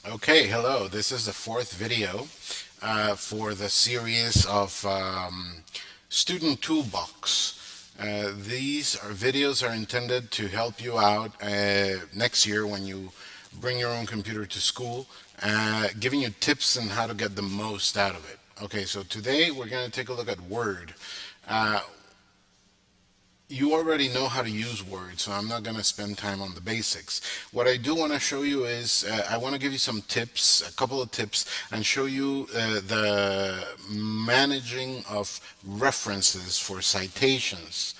Okay, hello. This is the fourth video for the series of Student Toolbox. These videos are intended to help you out next year when you bring your own computer to school, giving you tips on how to get the most out of it. Okay, so today we're going to take a look at Word. Uh, you already know how to use Word, so I'm not going to spend time on the basics. What I do want to show you is I want to give you some tips, a couple of tips, and show you the managing of references for citations.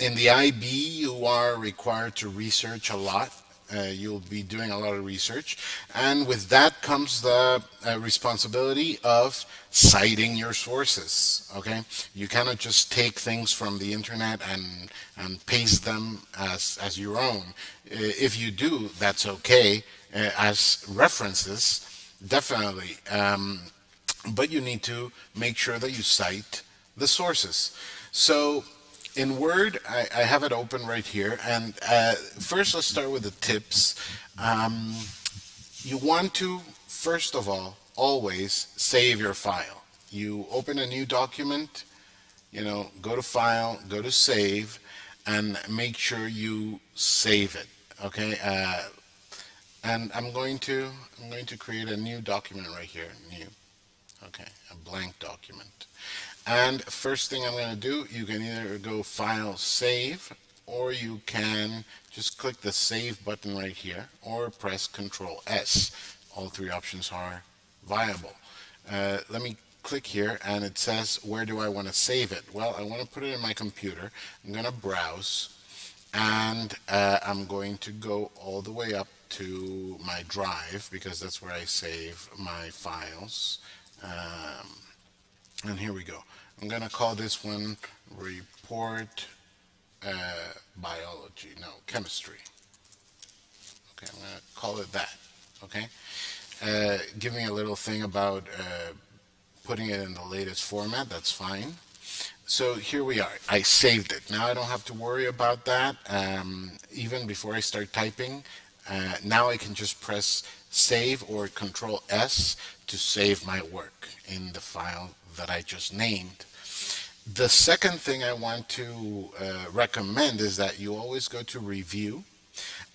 In the IB, you are required to research a lot. You'll be doing a lot of research, and with that comes the responsibility of citing your sources. Okay, you cannot just take things from the internet and paste them as your own. If you do, that's okay as references, definitely. But you need to make sure that you cite the sources. So in Word, I have it open right here. And first, let's start with the tips. Um, you want to, first of all, always save your file. You open a new document, go to File, go to Save, and make sure you save it. Okay, and I'm going to create a new document right here. New. Okay, a blank document. And first thing I'm going to do, you can either go File, Save, or you can just click the Save button right here, or press Control S. All three options are viable. Let me click here, and it says, where do I want to save it? Well, I want to put it in my computer. I'm going to browse, and I'm going to go all the way up to my drive, because that's where I save my files. And here we go. I'm going to call this one Report Biology. No, Chemistry. Okay, I'm going to call it that. Okay. Give me a little thing about putting it in the latest format. That's fine. So here we are. I saved it. Now I don't have to worry about that. Even before I start typing, now I can just press Save or Control S to save my work in the file that I just named. The second thing I want to recommend is that you always go to Review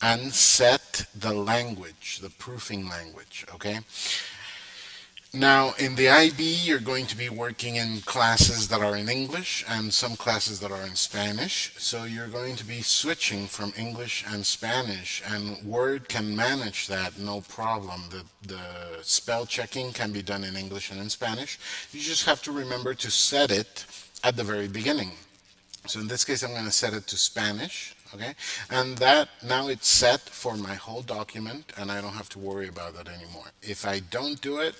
and set the language, the proofing language, okay? Now, in the IB, you're going to be working in classes that are in English and some classes that are in Spanish. So you're going to be switching from English and Spanish, and Word can manage that, no problem. The spell checking can be done in English and in Spanish. You just have to remember to set it at the very beginning. So in this case, I'm going to set it to Spanish. Okay, and that now it's set for my whole document, and I don't have to worry about that anymore. If I don't do it,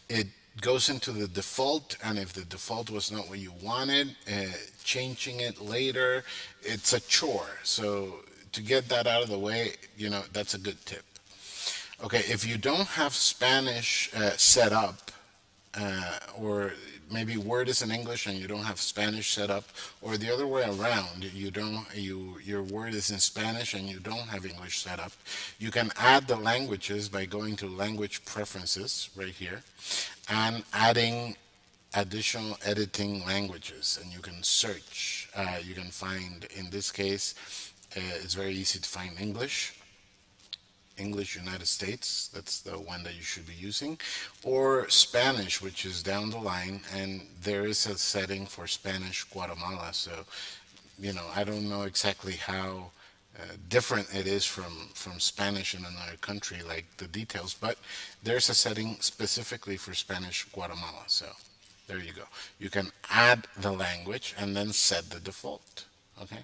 it goes into the default, and if the default was not what you wanted, changing it later, it's a chore. So to get that out of the way, that's a good tip. Okay, if you don't have Spanish set up, or maybe Word is in English and you don't have Spanish set up, or the other way around, your Word is in Spanish and you don't have English set up, you can add the languages by going to Language Preferences right here and adding additional editing languages, and you can search. You can find, in this case, it's very easy to find English United States, that's the one that you should be using, or Spanish, which is down the line, and there is a setting for Spanish Guatemala. So, I don't know exactly how different it is from Spanish in another country, like the details, but there's a setting specifically for Spanish Guatemala. So, there you go. You can add the language and then set the default. Okay,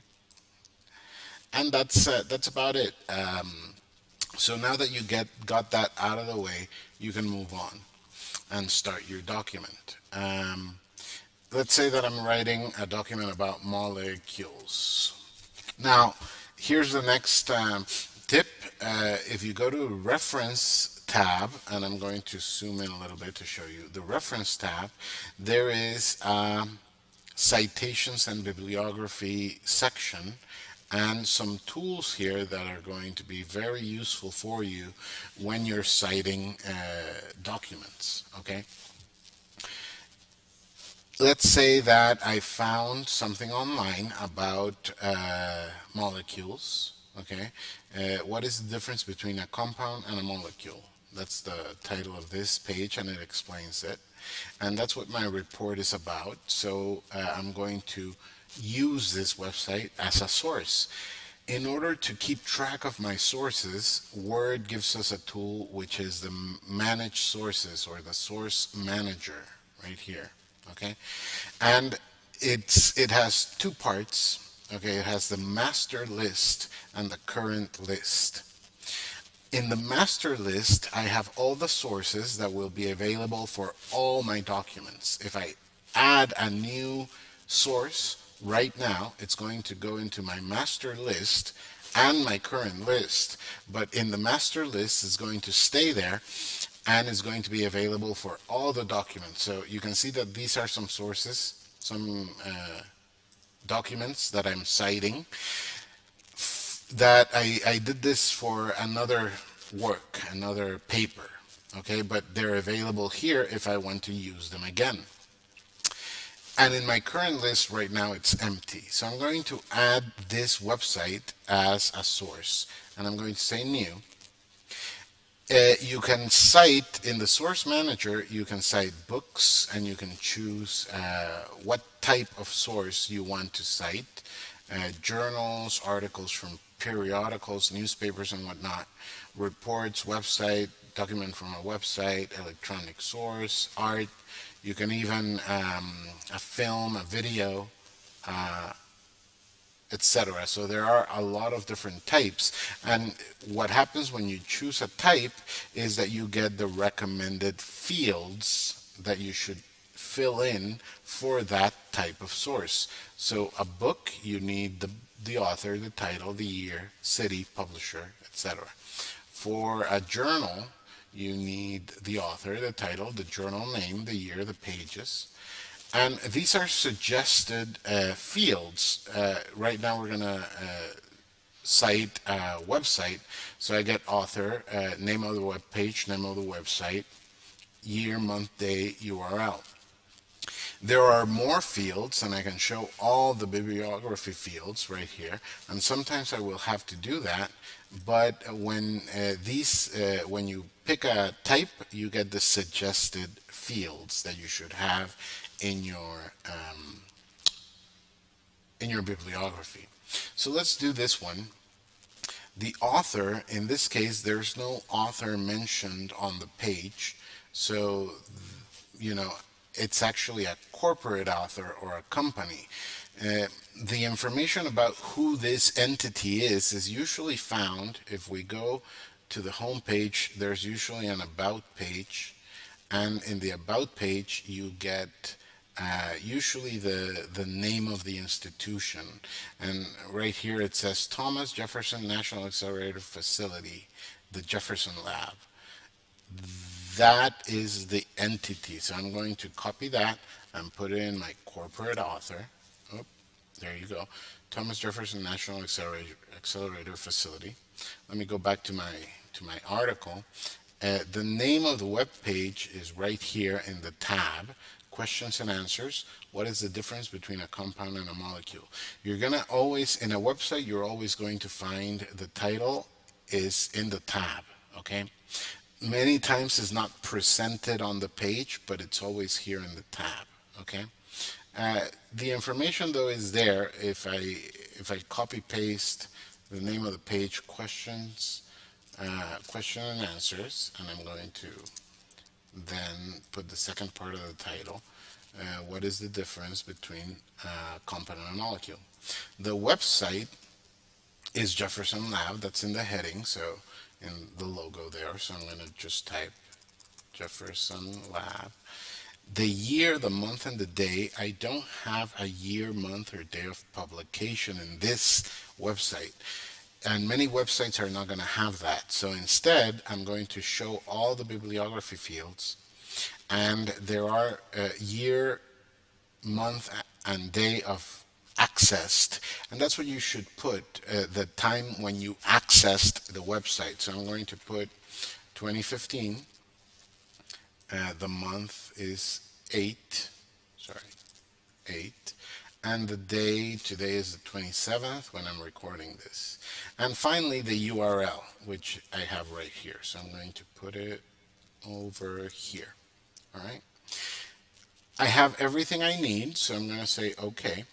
and that's about it. So now that you got that out of the way, you can move on and start your document. Let's say that I'm writing a document about molecules. Now, here's the next tip. If you go to Reference tab, and I'm going to zoom in a little bit to show you the Reference tab, there is Citations and Bibliography section, and some tools here that are going to be very useful for you when you're citing documents, okay? Let's say that I found something online about molecules, okay? What is the difference between a compound and a molecule? That's the title of this page, and it explains it. And that's what my report is about. So I'm going to use this website as a source. In order to keep track of my sources, Word gives us a tool which is the Manage Sources, or the Source Manager, right here. Okay, and it has two parts. Okay, it has the master list and the current list. In the master list, I have all the sources that will be available for all my documents. If I add a new source right now, it's going to go into my master list and my current list. But in the master list, it's going to stay there and is going to be available for all the documents. So you can see that these are some sources, some documents that I'm citing, that I did this for another work, another paper, okay, but they're available here if I want to use them again. And in my current list right now, it's empty. So I'm going to add this website as a source, and I'm going to say new. You can cite in the source manager, you can cite books, and you can choose what type of source you want to cite. Journals, articles from periodicals, newspapers and whatnot, reports, website, document from a website, electronic source, art. You can even a film, a video, etc. So there are a lot of different types, and what happens when you choose a type is that you get the recommended fields that you should fill in for that type of source. So a book, you need the author, the title, the year, city, publisher, etc. For a journal, you need the author, the title, the journal name, the year, the pages. And these are suggested fields. Right now we're going to cite a website. So I get author, name of the web page, name of the website, year, month, day, URL. There are more fields, and I can show all the bibliography fields right here. And sometimes I will have to do that. But when when you pick a type, you get the suggested fields that you should have in your bibliography. So let's do this one. The author, in this case, there's no author mentioned on the page. So, it's actually a corporate author or a company. The information about who this entity is usually found if we go to the home page. There's usually an about page, and in the about page you get usually the name of the institution, and right here it says Thomas Jefferson National Accelerator Facility, the Jefferson Lab. That is the entity. So I'm going to copy that and put it in my corporate author. Oh, there you go. Thomas Jefferson National Accelerator Facility. Let me go back to my article. The name of the web page is right here in the tab, questions and answers. What is the difference between a compound and a molecule? You're going to always, in a website, you're always going to find the title is in the tab, okay? Many times it's not presented on the page, but it's always here in the tab, okay? The information though is there. If I copy paste the name of the page, questions, question and answers, and I'm going to then put the second part of the title. What is the difference between compound and molecule? The website is Jefferson Lab. That's in the heading, so in the logo there. So I'm going to just type Jefferson Lab. The year, the month, and the day. I don't have a year, month, or day of publication in this website. And many websites are not going to have that. So instead, I'm going to show all the bibliography fields. And there are year, month, and day of accessed, and that's what you should put, the time when you accessed the website. So I'm going to put 2015. The month is 8, sorry, 8, and the day, today is the 27th when I'm recording this. And finally, the URL, which I have right here. So I'm going to put it over here. All right. I have everything I need, so I'm going to say OK.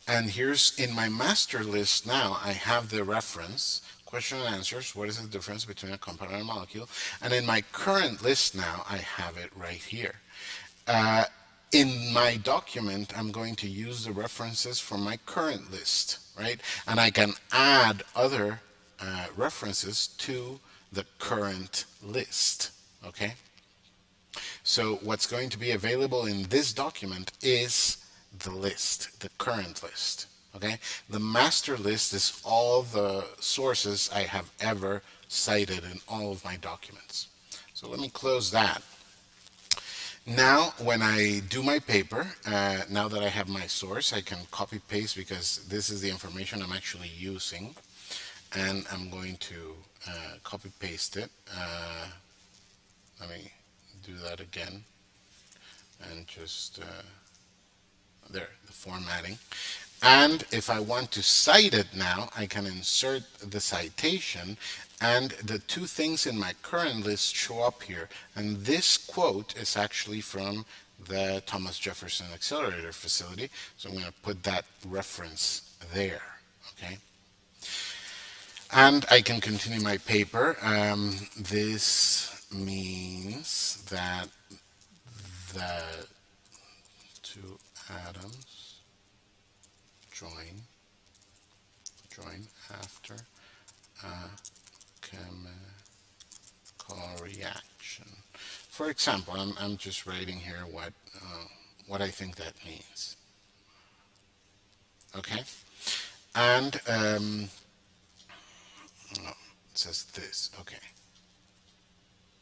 And here's in my master list now, I have the reference, question and answers, what is the difference between a compound and a molecule? And in my current list now, I have it right here. In my document, I'm going to use the references from my current list, right? And I can add other references to the current list, okay? So what's going to be available in this document is the list, the current list, okay? The master list is all the sources I have ever cited in all of my documents. So let me close that. Now, when I do my paper, now that I have my source, I can copy paste because this is the information I'm actually using. And I'm going to copy paste it. Let me do that again. And just, there, the formatting. And if I want to cite it now, I can insert the citation, and the two things in my current list show up here. And this quote is actually from the Thomas Jefferson Accelerator Facility. So I'm going to put that reference there. Okay. And I can continue my paper. This means that the two atoms join after a chemical reaction. For example, I'm just writing here what I think that means. Okay, and oh, it says this. Okay.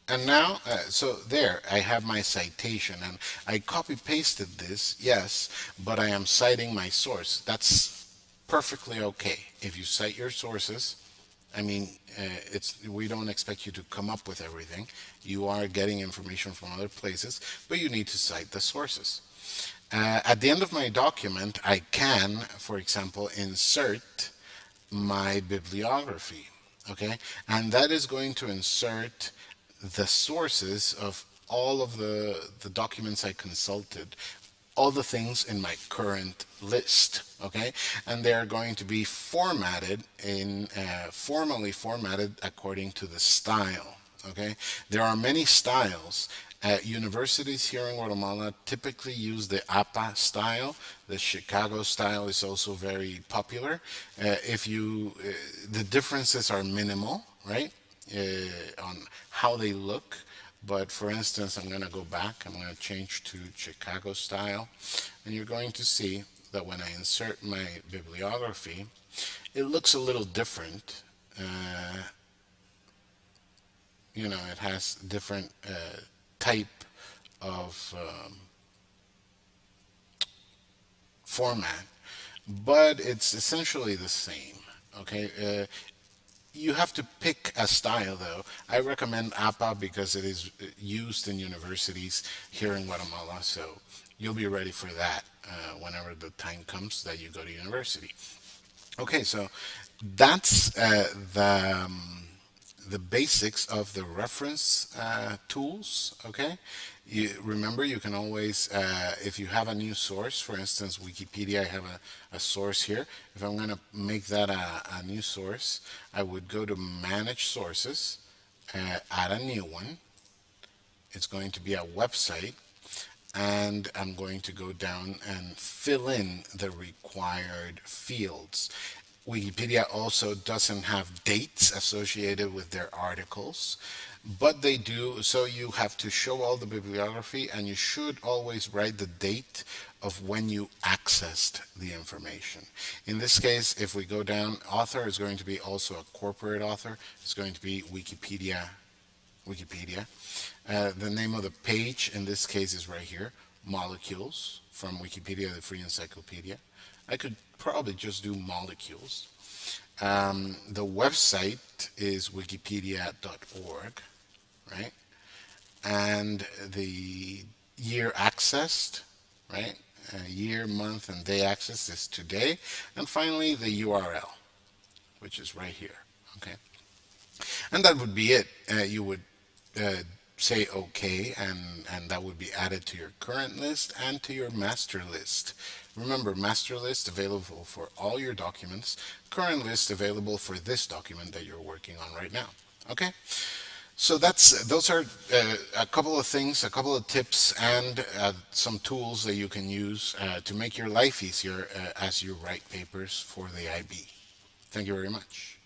And now, so there, I have my citation, and I copy-pasted this, yes, but I am citing my source. That's perfectly okay. If you cite your sources, I mean, we don't expect you to come up with everything. You are getting information from other places, but you need to cite the sources. At the end of my document, I can, for example, insert my bibliography, okay? And that is going to insert the sources of all of the documents I consulted, all the things in my current list, okay? And they are going to be formatted in, formally formatted according to the style, okay? There are many styles. Universities here in Guatemala typically use the APA style. The Chicago style is also very popular. The differences are minimal, right? On how they look. But for instance, I'm going to go back. I'm going to change to Chicago style. And you're going to see that when I insert my bibliography, it looks a little different. It has different type of format, but it's essentially the same. Okay, you have to pick a style though. I recommend APA because it is used in universities here in Guatemala, so you'll be ready for that whenever the time comes that you go to university. Okay, so that's the basics of the reference tools. Okay, remember, you can always, if you have a new source, for instance, Wikipedia, I have a source here. If I'm going to make that a new source, I would go to Manage Sources, add a new one. It's going to be a website, and I'm going to go down and fill in the required fields. Wikipedia also doesn't have dates associated with their articles, but they do, so you have to show all the bibliography, and you should always write the date of when you accessed the information. In this case, if we go down, author is going to be also a corporate author. It's going to be Wikipedia. The name of the page in this case is right here, molecules from Wikipedia, the Free Encyclopedia. I could probably just do molecules. The website is wikipedia.org, right? And the year accessed, right? Year, month, and day access is today. And finally, the URL, which is right here, okay? And that would be it. You would say OK, and that would be added to your current list and to your master list. Remember, master list available for all your documents, current list available for this document that you're working on right now. Okay? So those are a couple of things, a couple of tips, and some tools that you can use to make your life easier as you write papers for the IB. Thank you very much.